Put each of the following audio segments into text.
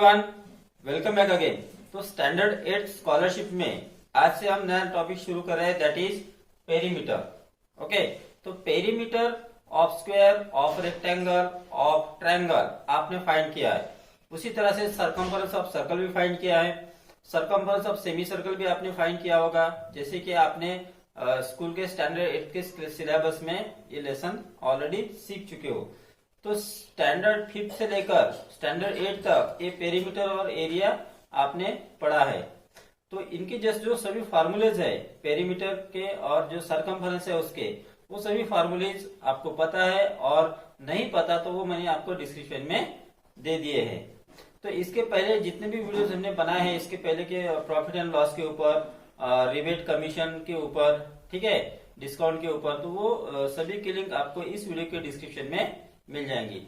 Everyone, welcome back again. तो standard 8 scholarship में आज से हम नया टॉपिक शुरू कर रहे हैं, दैट इज पेरीमीटर। ओके, तो perimeter of square, of rectangle, of triangle आपने फाइंड किया है। उसी तरह से सर्कमफरेंस ऑफ सर्कल भी फाइंड किया है, सर्कमफरेंस ऑफ सेमी सर्कल भी आपने फाइंड किया होगा, जैसे कि आपने स्कूल के स्टैंडर्ड 8 के सिलेबस में ये लेसन ऑलरेडी सीख चुके हो। तो स्टैंडर्ड 5 से लेकर स्टैंडर्ड 8 तक ये पेरीमीटर और एरिया आपने पढ़ा है। तो इनके जस्ट जो सभी फार्मूलेज है पेरीमीटर के और जो सर्कमफरेंस है उसके, वो सभी फार्मूलेज आपको पता है, और नहीं पता तो वो मैंने आपको डिस्क्रिप्शन में दे दिए हैं। तो इसके पहले जितने भी वीडियोस हमने बनाए हैं, इसके पहले के प्रॉफिट एंड लॉस के ऊपर, रिबेट कमीशन के ऊपर, ठीक है, डिस्काउंट के ऊपर, तो वो सभी की लिंक आपको इस वीडियो के डिस्क्रिप्शन में मिल जाएंगी।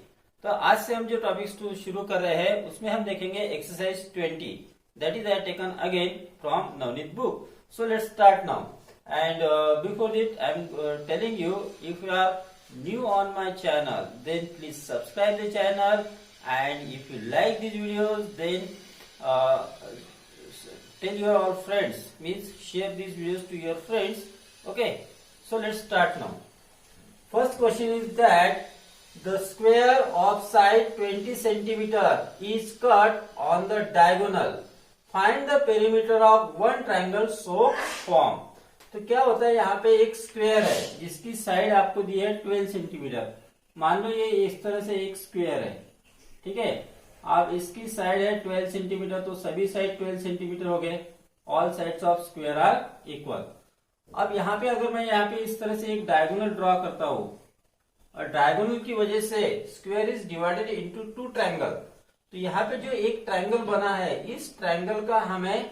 तो आज से हम जो टॉपिक्स शुरू कर रहे हैं उसमें हम देखेंगे exercise 20, that is I taken again from Navneet book. So let's start now, and before it I am telling you, if you are new on my channel then please subscribe the channel, and if you like these videos then tell your all friends, means share these videos to your friends. Okay, so let's start now. First question is that the square of side 20 centimeter is cut on the diagonal. Find the perimeter of one triangle so form. तो क्या होता है, यहाँ पे एक square है जिसकी side आपको दी है 12 सेंटीमीटर। मान लो ये इस तरह से एक स्क्वायर है, ठीक है। अब इसकी साइड है 12 सेंटीमीटर, तो सभी साइड 12 सेंटीमीटर हो गए। All sides of square are equal. अब यहाँ पे अगर मैं यहाँ पे इस तरह से एक डायगोनल ड्रॉ करता हूँ, और डायगोनल की वजह से square is divided into two triangle, तो यहाँ पे जो एक ट्रायंगल बना है, इस ट्रायंगल का हमें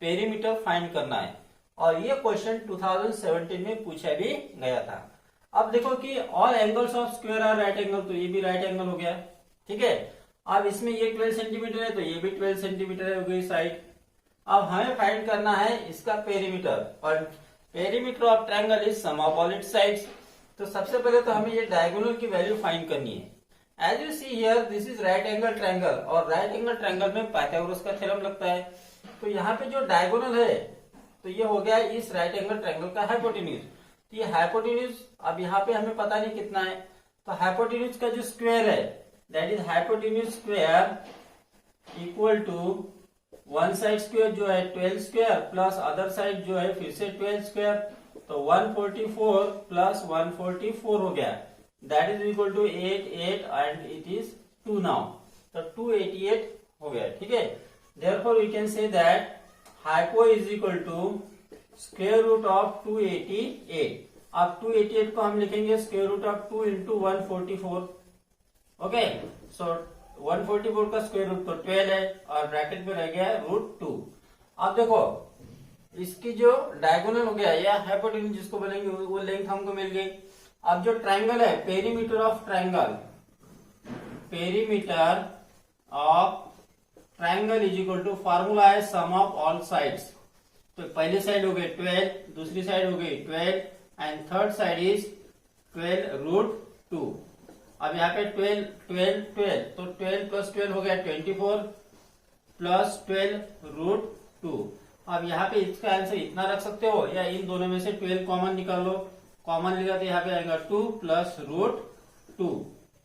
पेरीमीटर फाइंड करना है, और ये क्वेश्चन 2017 में पूछा भी गया था। अब देखो कि all angles of square are right angle, तो ये भी राइट एंगल हो गया, ठीक है। अब इसमें ये 12 सेंटीमीटर है, तो ये भी 12 सेंटीमीटर है, हो गई साइड। अब हमें फाइंड करना है इसका पेरीमीटर, और perimeter of triangle is sum of all its sides. तो सबसे पहले तो हमें ये डायगोनल की वैल्यू फाइंड करनी है। As you see here, this is right angle triangle, और राइट एंगल ट्रायंगल में पाइथागोरस का थ्योरम लगता है। तो यहाँ पे जो डायगोनल है, तो ये हो गया इस राइट एंगल ट्रायंगल का हाइपोटेन्यूज। तो ये हाइपोटेन्यूज अब यहाँ पे हमें पता नहीं कितना है, तो हाइपोटेन्यूज का जो स्क्वायर है, that is hypotenuse square equal to one side square जो है 12 स्क्वायर प्लस अदर साइड जो है फिर से 12 स्क्वायर, तो 144 प्लस 144 हो गया, that is equal to 88 and it is 2 now, तो 288 हो गया, ठीक है। Therefore we can say that hypo is equal to square root of 288। अब 288 को हम लिखेंगे square root of 2 into 144। Okay, so 144 का स्क्वायर रूट तो 12 है, और ब्रैकेट में रह गया है √2। अब देखो इसकी जो डायगोनल हो गया या हाइपोटेन्यूज जिसको बोलेंगे, वो लेंथ हमको मिल गई। अब जो ट्रायंगल है, perimeter of triangle, perimeter of triangle is equal to formula है सम ऑफ ऑल साइड्स। तो पहली साइड हो गई 12, दूसरी साइड हो गई 12, एंड थर्ड साइड इज 12 √2। अब यहाँ पे 12 12 12, तो 12 प्लस 12 हो गया 24 प्लस 12 √2। अब यहाँ पे इसका आंसर इतना रख सकते हो, या इन दोनों में से 12 कॉमन निकाल लो। कॉमन लिखा तो यहाँ पे आएगा 2 plus √2।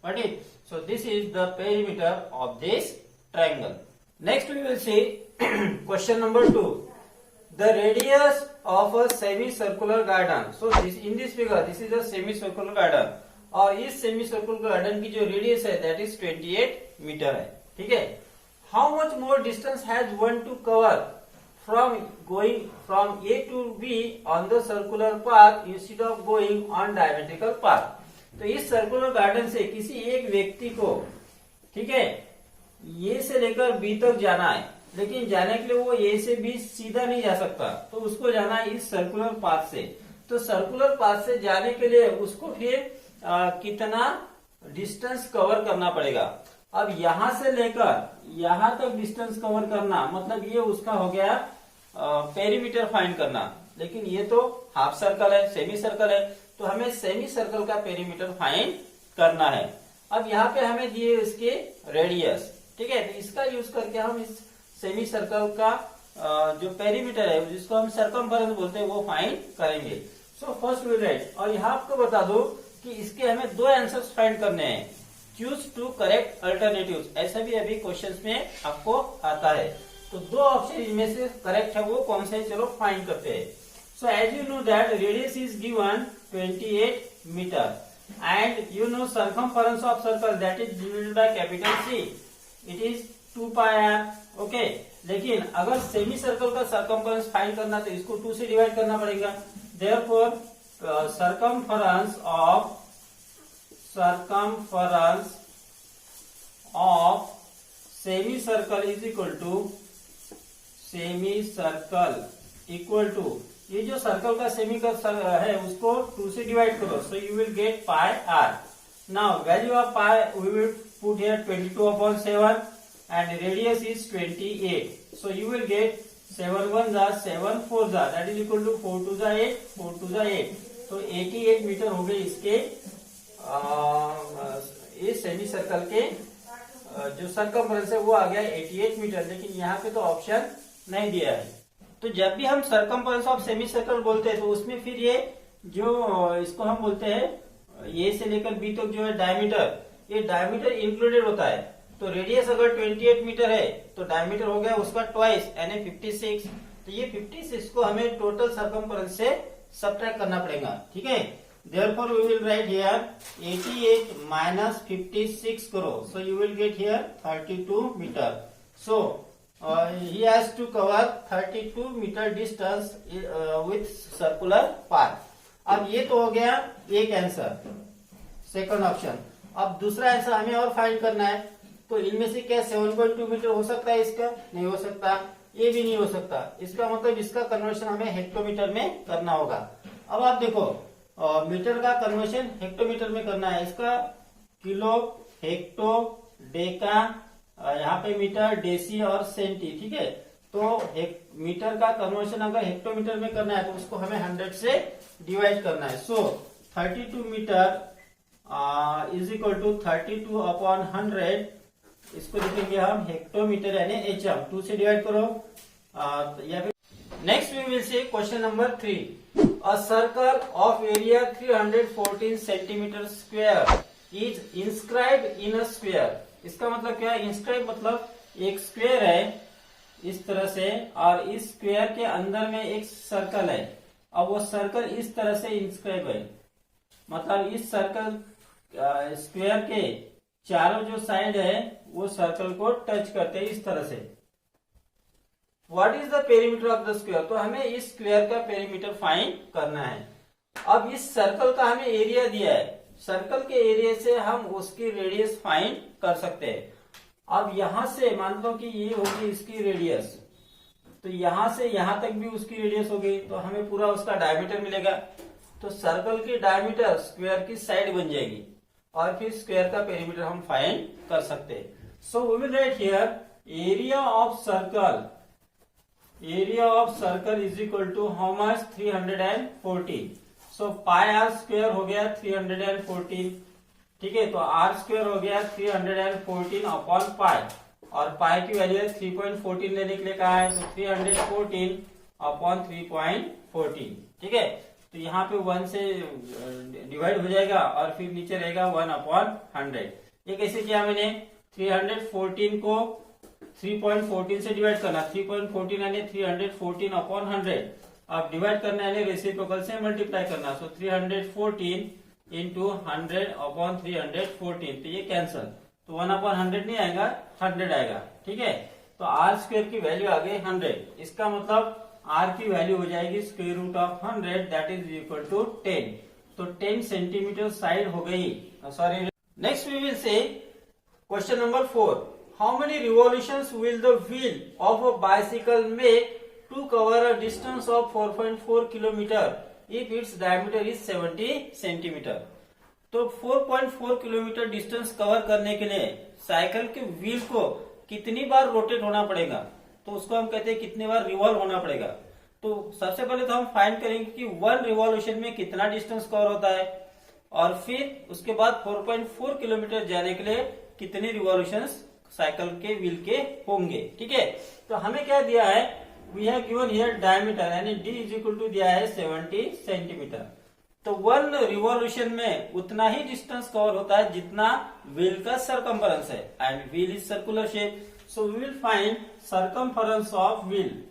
Got it? So this is the perimeter of this triangle. Next we will see question number 2. The radius of a semicircular garden. So in this figure, this is a semicircular garden. और इस semi circular garden की जो radius है that is 28 metre है, ठीक है। How much more distance has one to cover from going from A to B on the circular path instead of going on diametrical path. तो इस circular garden से किसी एक व्यक्ति को, ठीक है, ए से लेकर बी तक जाना है, लेकिन जाने के लिए वो ए से बी सीधा नहीं जा सकता, तो उसको जाना है इस सर्कुलर पाथ से। तो सर्कुलर पाथ से जाने के लिए उसको फिर कितना डिस्टेंस कवर करना पड़ेगा। अब यहां से लेकर यहां तक डिस्टेंस कवर करना, मतलब ये उसका हो गया पेरीमीटर फाइंड करना। लेकिन ये तो हाफ सर्कल है, सेमी सर्कल है, तो हमें सेमी सर्कल का पेरीमीटर फाइंड करना है। अब यहाँ पे हमें दिए इसके रेडियस, ठीक है, तो इसका यूज करके हम इस सेमी सर्कल का जो पेरीमीटर है जिसको हम सर्कमफेरेंस बोलते हैं वो फाइंड करेंगे। सो फर्स्ट विल राइट, और यहाँ आपको बता दो कि इसके हमें दो आंसर्स फाइंड करने हैं। चूज टू करेक्ट अल्टरनेटिव्स, ऐसा भी अभी क्वेश्चंस में आपको आता है। तो दो ऑप्शन इनमें से करेक्ट है वो कौन से, चलो फाइंड करते हैं। So as you know that radius is given 28 meter and you know circumference of circle that is divided by capital C, it is 2 pi R. Okay, लेकिन अगर सेमी सर्कल का सर्कमफेरेंस फाइंड करना तो इसको 2 से divide करना पड़ेगा। Therefore circumference of semi circle is equal to ये जो सर्कल का सेमी का है उसको 2 से डिवाइड करो, so you will get pi R. Now value of pi we will put here 22/7 and radius is 28, so you will get 7 1 जा 7 4 जा that is equal to 4 2 जा 8 4 2 जा 8, तो 88 मीटर हो गए इसके इस सेमी सर्कल के जो सर्कमफेरेंस है वो आ गया 88 मीटर, लेकिन यहाँ पे तो ऑप्शन नहीं दिया है। तो जब भी हम सर्कमफेरेंस ऑफ सेमी सर्कल बोलते हैं तो उसमें फिर ये जो इसको हम बोलते हैं ए से लेकर बी तक जो है डायमीटर, ये डायमीटर इंक्लूडेड होता है। तो रेडियस अगर 28 मीटर है तो डायमीटर हो गया उसका ट्वाइस यानी 56, तो ये 56 को हमें टोटल सर्कमफेरेंस से सबट्रैक्ट करना पड़ेगा। ठीक है, therefore we will write here 88 minus 56 करो, so you will get here 32 meter. So he has to cover 32 meter distance with circular path. अब ये तो हो गया एक आंसर, सेकंड ऑप्शन। अब दूसरा आंसर हमें और फाइंड करना है, तो इनमें से क्या 7.2 मीटर हो सकता है? इसका नहीं हो सकता, ये भी नहीं हो सकता। इसका मतलब इसका कन्वर्शन हमें हेक्टोमीटर में करना होगा। अब आप देखो मीटर का कन्वर्शन हेक्टोमीटर में करना है, इसका किलो, हेक्टो, डेका, यहाँ पे मीटर, डेसी और सेंटी। ठीक है, तो मीटर का कन्वर्शन अगर हेक्टोमीटर में करना है तो उसको हमें 100 से डिवाइड करना है। सो 32 मीटर इज इक्वल टू 32/100, इसको लिखेंगे हम हेक्टोमीटर यानी एचएम। 2 से डिवाइड करो या फिर next we will say question number 3। A circle of area 314 centimeter square is inscribed in a square. इसका मतलब क्या है? इंस्क्राइब मतलब एक स्क्वायर है इस तरह से, और इस स्क्वायर के अंदर में एक सर्कल है। अब वो सर्कल इस तरह से इंस्क्राइब है, मतलब इस सर्कल स्क्वायर के चारों जो साइड है वो सर्कल को टच करते हैं इस तरह से। What is the perimeter of the square? तो हमें इस स्क्वायर का पेरीमीटर फाइंड करना है। अब इस सर्कल का हमें एरिया दिया है, सर्कल के एरिया से हम उसकी रेडियस फाइंड कर सकते हैं। अब यहां से मान लो कि ये होगी इसकी रेडियस, तो यहां से यहां तक भी उसकी रेडियस होगी, तो हमें पूरा उसका डायमीटर मिलेगा। तो सर्कल की डायमीटर स्क्वायर की साइड बन जाएगी और फिर स्क्वायर का पेरीमीटर हम फाइंड कर सकते हैं। So we will write here area of circle is equal to how much? 314। So pi R square हो गया 314। ठीक है, तो आर स्क्वायर हो गया 314 अपॉन पाई, और पाई की वैल्यू 3.14 लेने के लिए कहा है, तो 314 अपॉन 3.14। ठीक है, तो यहाँ पे 1 से डिवाइड हो जाएगा और फिर नीचे रहेगा 1/100। ये कैसे किया मैंने? 314 को 3.14 से डिवाइड करना, 3.14 यानी 314 अपॉन 100। अब डिवाइड करना यानी रेसिप्रोकल से मल्टीप्लाई करना, सो 314 इंटू 100 अपॉन 314, तो ये कैंसल, तो 1/100 नहीं आएगा, 100 आएगा। ठीक है, तो आर स्क्वायर की वैल्यू आ गई 100। इसका मतलब आर की वैल्यू हो जाएगी square root of 100 that is equal to 10। तो 10 सेंटीमीटर साइड हो गई। Sorry, next we will say question number 4। How many revolutions will the wheel of a bicycle make to cover a distance of 4.4 kilometer if its diameter is 70 centimeter? तो 4.4 kilometer distance cover करने के लिए cycle के wheel को कितनी बार rotate होना पड़ेगा? तो उसको हम कहते हैं कितनी बार रिवॉल्व होना पड़ेगा। तो सबसे पहले तो हम फाइंड करेंगे कि 1 रिवॉल्यूशन में कितना डिस्टेंस कवर होता है, और फिर उसके बाद 4.4 किलोमीटर जाने के लिए कितनी रिवॉल्यूशंस साइकिल के व्हील के होंगे। ठीक है, तो हमें क्या दिया है, we have given here diameter यानी d इज इक्वल टू दिया है 70 सेंटीमीटर। तो 1 रिवॉल्यूशन में उतना ही डिस्टेंस कवर होता है जितना व्हील का सरकमफेरेंस है, and wheel is circular shape, so we will find circumference of wheel.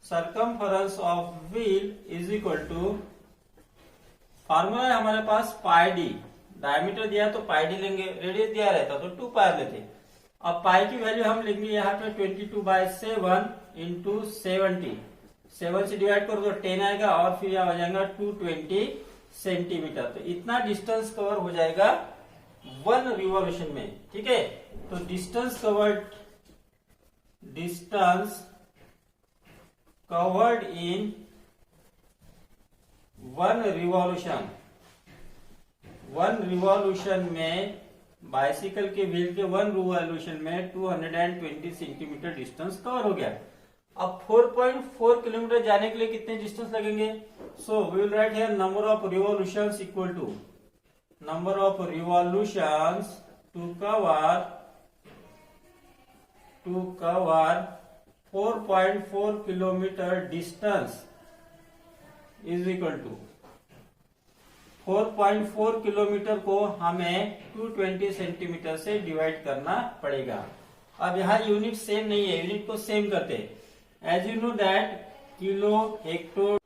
Circumference of wheel is equal to, formula है हमारे पास पाई डी, डायमीटर दिया तो पाई डी लेंगे, रेडियस दिया रहता तो 2 पाई लेते। अब पाई की वैल्यू हम लेंगे यहाँ पे 22/7 इंटू 70, 7 से डिवाइड कर दो 10 आएगा, और फिर यहाँ हो जाएगा 220 सेंटीमीटर। तो इतना डिस्टेंस कवर हो जाएगा 1 रिवॉल्यूशन में। ठीक है, तो डिस्टेंस कवर्ड इन 1 रिवॉल्यूशन में, बाइसिकल के व्हील के 1 रिवॉल्यूशन में 220 सेंटीमीटर डिस्टेंस कवर हो गया। अब 4.4 किलोमीटर जाने के लिए कितने डिस्टेंस लगेंगे, so we will write here number of revolutions equal to number of revolutions to cover 4.4 kilometer distance is equal to 4.4 kilometer को हमें 220 सेंटीमीटर से डिवाइड करना पड़ेगा। अब यहाँ यूनिट सेम नहीं है, यूनिट को सेम करते हैं। As you know that kilo hecto,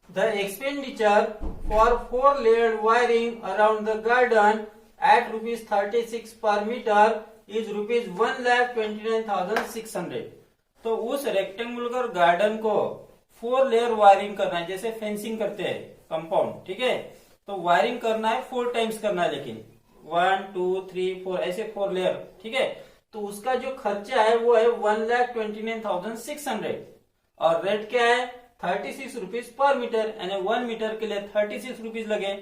the expenditure for 4 layered wiring around the garden at ₹36 per metre is ₹1,29,600। तो उस रेक्टेंगुलर गार्डन को 4 लेयर वायरिंग करना है, जैसे फेंसिंग करते हैं कंपाउंड। ठीक है, तो वायरिंग करना है 4 टाइम्स करना है, लेकिन 1 2 3 4 ऐसे 4 लेयर। ठीक है, तो उसका जो खर्चा है वो है 1,29,600, और रेट क्या है 36 रुपीज पर मीटर, यानी 1 मीटर के लिए 36 रुपीज लगे।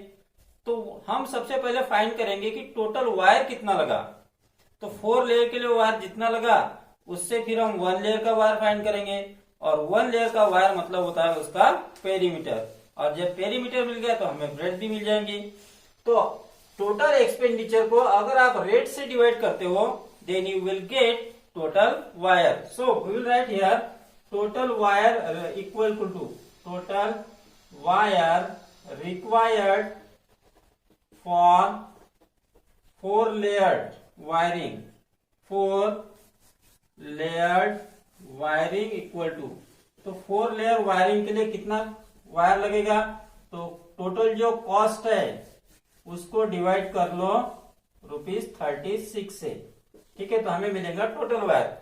तो हम सबसे पहले फाइंड करेंगे कि टोटल वायर कितना लगा। तो 4 लेयर के लिए वायर जितना लगा उससे फिर हम 1 लेयर का वायर फाइंड करेंगे, और 1 लेयर का वायर मतलब होता है उसका पेरीमीटर, और जब पेरीमीटर मिल गया तो हमें ब्रेड भी मिल जाएंगी। तो टोटल एक्सपेंडिचर को अगर आप रेट से डिवाइड करते हो then you will get total wire. So we will write here total wire equal to total wire required for 4 layered wiring, 4 layered wiring equal to, तो 4 लेयर वायरिंग के लिए कितना वायर लगेगा, तो टोटल जो कॉस्ट है उसको डिवाइड कर लो ₹36 से। ठीक है, तो हमें मिलेगा total wire.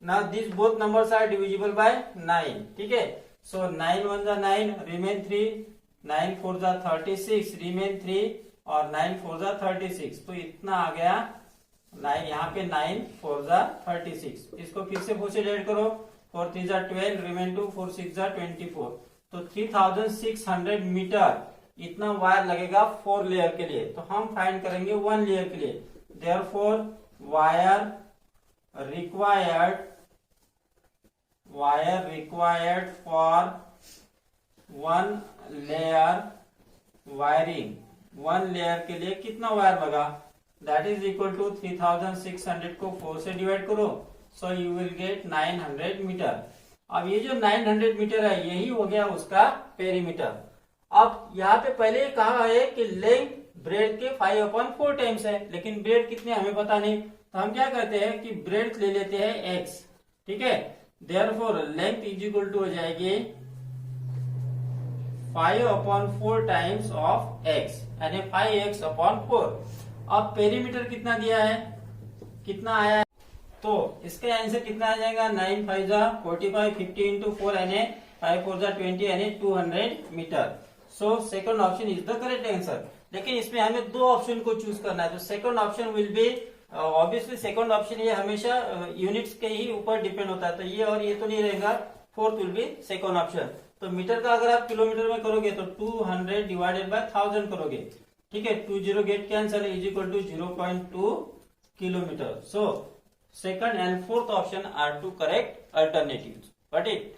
Now this both numbers are divisible by 9। ठीक है, सो 9 1 जा 9 रिमेन 3, 9 4 जा 36 रिमेन 3, और 9 4 जा 36, तो इतना आ गया 9, यहाँ पे 9 4 जा 36। इसको फिर से 4 से डिवाइड करो, 4 3 जा 12 रिमेन 2, 4 6 जा 24, तो 3600 मीटर इतना वायर लगेगा 4 लेयर के लिए। तो हम फाइंड करेंगे 1 लेयर के लिए, therefore wire required for 1 layer wiring, 1 layer के लिए कितना वायर लगा, दैट इज इक्वल टू 3600 को 4 से डिवाइड करो, so you will get 900 meter. अब ये जो 900 मीटर है यही हो गया उसका पेरीमीटर। अब यहाँ पे पहले कहा है कि लेंथ ब्रेड के 5/4 टाइम्स है, लेकिन ब्रेड कितने हमें पता नहीं, तो हम क्या करते हैं कि ब्रेड ले लेते हैं x। ठीक है, therefore length is equal to हो जाएगी 5/4 टाइम्स ऑफ x, यानी 5x/4। अब पेरीमीटर कितना दिया है, कितना आया है, तो इसका आंसर कितना आ जाएगा, 9 5 जा 45, 50 इंटू 4 यानी 5 4 जा 20 यानी 200 meter. So second option is the correct answer. लेकिन इसमें हमें 2 ऑप्शन को चूज करना है, तो second option will be obviously second option ये हमेशा यूनिट्स के ही ऊपर डिपेंड होता है, तो ये और ये तो नहीं रहेगा, fourth will be second option. तो मीटर का अगर आप किलोमीटर में करोगे तो 200 डिवाइडेड बाय 1000 करोगे। ठीक है, 20 get cancel is equal to 0.2 kilometer. So second and fourth option are two correct alternatives. Got it?